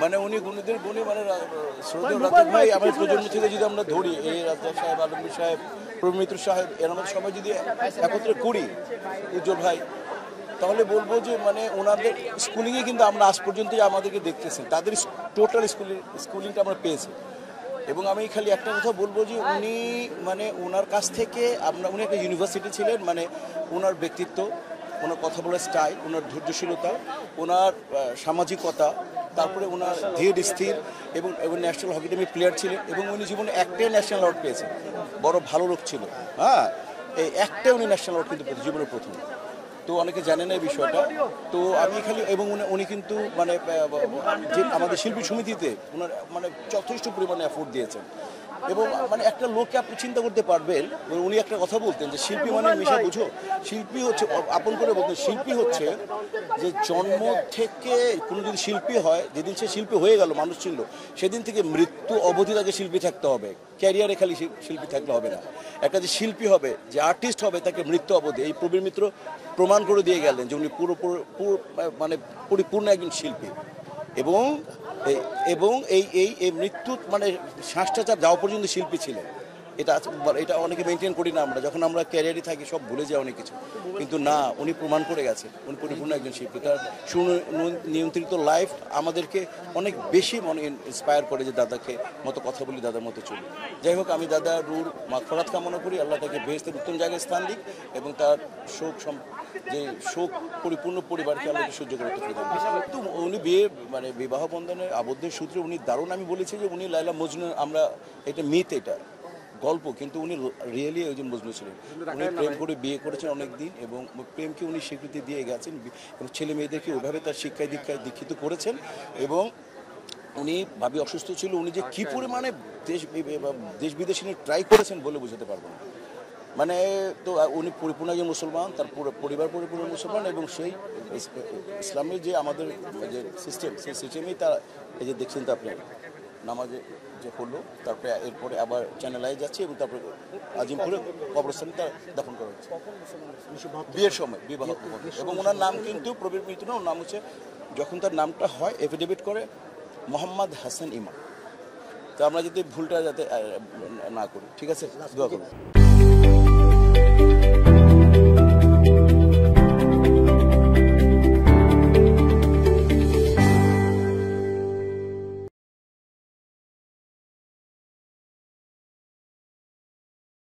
মানে উনি গুণীদের গুণী, মানে শ্রদ্ধেয় রাজ্জাক ভাই আমার প্রজন্ম থেকে যদি আমরা ধরি, এই রাজ্জাক সাহেব, আলমগীর সাহেব, প্রবীর মিত্র সাহেব, এর আমাদের সবাই যদি একত্রে করি, উজ্জ্বল ভাই, তাহলে বলবো যে মানে ওনাদের স্কুলিংয়ে কিন্তু আমরা আজ পর্যন্ত আমাদেরকে দেখতেছি, তাদের টোটাল স্কুলিংটা আমরা পেয়েছি। এবং আমি খালি একটা কথা বলবো যে উনি মানে ওনার কাছ থেকে উনি একটা ইউনিভার্সিটি ছিলেন, মানে ওনার ব্যক্তিত্ব, ওনার কথা বলার স্টাইল, ওনার ধৈর্যশীলতা, ওনার সামাজিকতা, তারপরে ওনার ধীর স্থির, এবং ন্যাশনাল হকি টিমের প্লেয়ার ছিলেন, এবং উনি জীবনে একটাই ন্যাশনাল অ্যাওয়ার্ড পেয়েছেন, বড় ভালো লোক ছিল। হ্যাঁ, এই একটাই উনি ন্যাশনাল অ্যাওয়ার্ড কিন্তু পেয়েছেন জীবনের প্রথম। তো অনেকে জানে না এই বিষয়টা। তো আমি খালি, এবং উনি কিন্তু মানে যে আমাদের শিল্পী সমিতিতে ওনার মানে যথেষ্ট পরিমাণে এফোর্ট দিয়েছেন। এবং মানে একটা লোককে আপনি চিন্তা করতে পারবেন, উনি একটা কথা বলতেন যে শিল্পী মানে মিশা বুঝো, শিল্পী হচ্ছে, আপন করে বলতেন, শিল্পী হচ্ছে যে জন্ম থেকে কোনো যদি শিল্পী হয়, যেদিন সে শিল্পী হয়ে গেল, মানুষ ছিল, সেদিন থেকে মৃত্যু অবধি তাকে শিল্পী থাকতে হবে, ক্যারিয়ারে খালি শিল্পী থাকলে হবে না। একটা যে শিল্পী হবে, যে আর্টিস্ট হবে, তাকে মৃত্যু অবধি। এই প্রবীর মিত্র প্রমাণ করে দিয়ে গেলেন যে উনি মানে পরিপূর্ণ একজন শিল্পী। এবং এই মৃত্যু মানে শ্বাসটা যাওয়া পর্যন্ত শিল্পী ছিলেন। এটা অনেকে মেনটেন করি না আমরা, যখন আমরা ক্যারিয়ারে থাকি সব ভুলে যাই অনেক কিছু, কিন্তু না, উনি প্রমাণ করে গেছেন উনি পরিপূর্ণ একজন শিল্পী। তার সুনিয়ন্ত্রিত লাইফ আমাদেরকে অনেক বেশি মনে ইন্সপায়ার করে যে দাদাকে মতো কথা বলি, দাদার মতো চলি। যাই হোক, আমি দাদা রুর মাগফিরাত কামনা করি, আল্লাহ তাকে বেহেশতের উত্তম জায়গায় স্থান দিক, এবং তার শোক পরিপূর্ণ পরিবারকে আল্লাহকে সহ্য করতে পারেন। তো উনি মানে বিবাহ বন্ধনের আবদ্ধের সূত্রে উনি দারুণ, আমি বলেছি যে উনি লায়লা মজনু, আমরা এটা মিথ, এটা গল্প, কিন্তু উনি রিয়েলি একজন মজনু ছিলেন। উনি প্রেম করে বিয়ে করেছেন অনেক দিন, এবং প্রেমকে উনি স্বীকৃতি দিয়ে গেছেন, এবং ছেলে মেয়েদেরকে ওইভাবে তার শিক্ষায় দীক্ষায় দীক্ষিত করেছেন। এবং উনি ভাবি অসুস্থ ছিল, উনি যে কী পরিমাণে দেশ বিদেশে নিয়ে ট্রাই করেছেন বলে বোঝাতে পারবো না। মানে তো উনি পরিপূর্ণ একজন মুসলমান, তার পরিবার পরিপূর্ণ মুসলমান, এবং সেই ইসলামের যে আমাদের যে সিস্টেম, সেই সিস্টেমেই তার এই যে দেখছেন তো আপনি নামাজে যে পড়লো, তারপরে এরপরে আবার চ্যানেলায় যাচ্ছে, এবং তারপরে আজিমপুরে কবরস্থানে তার দাফন করা হচ্ছে বিয়ের সময়, বিবাহ। এবং ওনার নাম কিন্তু প্রবীর মিত্র না, ওর নাম হচ্ছে, যখন তার নামটা হয় এফিডেভিট করে মোহাম্মদ হাসান ইমাম। তো আমরা যদি ভুলটা যাতে না করি, ঠিক আছে, দোয়া করব।